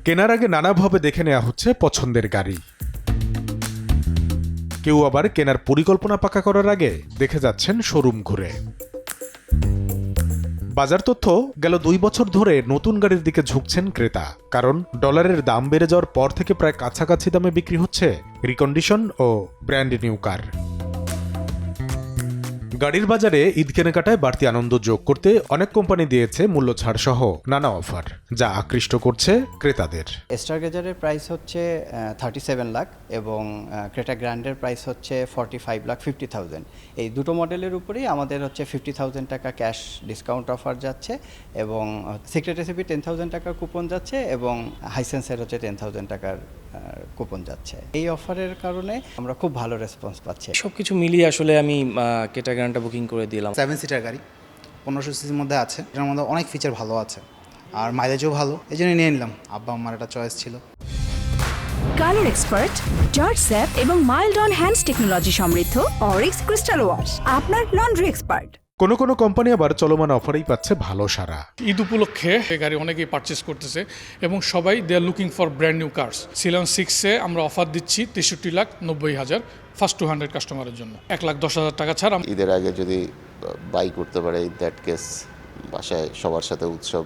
কেনার আগে নানাভাবে দেখে নেওয়া হচ্ছে পছন্দের গাড়ি। কেউ আবার কেনার পরিকল্পনা পাকা করার আগে দেখে যাচ্ছেন শোরুম ঘুরে। বাজার তথ্য, গেল 2 বছর ধরে নতুন গাড়ির দিকে ঝুঁকছেন ক্রেতা, কারণ ডলারের দাম বেড়ে যাওয়ার পর থেকে প্রায় কাছাকাছি দামে বিক্রি হচ্ছে রিকন্ডিশন ও ব্র্যান্ড নিউ কার। গাড়ির বাজারে ঈদ কেনাকাটায় বাড়তি আনন্দ যোগ করতে অনেক কোম্পানি দিয়েছে মূল্য ছাড় সহ নানা অফার, যা আকৃষ্ট করছে ক্রেতাদের। স্টারগেজারের প্রাইস হচ্ছে 37 লাখ এবং ক্রেটা গ্র্যান্ডের প্রাইস হচ্ছে 45,50,000। এই দুটো মডেলের উপরেই আমাদের হচ্ছে 50,000 টাকা ক্যাশ ডিসকাউন্ট অফার যাচ্ছে এবং সিক্রেট রেসিপি 10,000 টাকার কুপন যাচ্ছে এবং হাইসেন্সের হচ্ছে 10,000 টাকার কুপন যাচ্ছে। এই অফারের কারণে আমরা খুব ভালো রেসপন্স পাচ্ছি। সবকিছু মিলিয়ে আসলে আমি ক্রেটা গ্র্যান্ডটা বুকিং করে দিলাম। 7 সিটার গাড়ি 1500 সিসির মধ্যে আছে, এটার মধ্যে অনেক ফিচার ভালো আছে আর মাইলেজও ভালো, এই জন্য নিয়ে নিলাম। আব্বা আমার একটা চয়েস ছিল। কালার এক্সপার্ট, জর্জ স্যাপ এবং মাইল্ড অন হ্যান্ডস টেকনোলজি সমৃদ্ধ অরিক্স ক্রিস্টাল ওয়াশ আপনার লন্ড্রি এক্সপার্ট। কোনো কোনো কোম্পানি আবার চলমান অফারেই পাচ্ছে ভালো সাড়া। ঈদ উপলক্ষে এই গাড়ি অনেকেই পারচেস করতেছে এবং সবাই they are looking for brand new cars. সিলন 6-এ আমরা অফার দিচ্ছি 63,90,000 ফার্স্ট 200 কাস্টমারের জন্য 1,10,000 টাকা ছাড়। ঈদের আগে যদি বাই করতে পারে, দ্যাট কেস বাসায় সবার সাথে উৎসব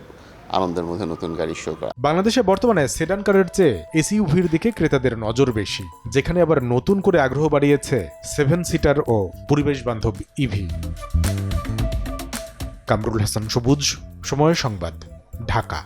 আনন্দের মধ্যে নতুন গাড়ি শো করা। বাংলাদেশে বর্তমানে সেডান কারের চেয়ে এসইউভির দিকে ক্রেতাদের নজর বেশি, যেখানে আবার নতুন করে আগ্রহ বাড়িয়েছে 7 সিটার ও পরিবেশ বান্ধব ইভি। কামরুল হাসান সবুজ, সময় সংবাদ, ঢাকা।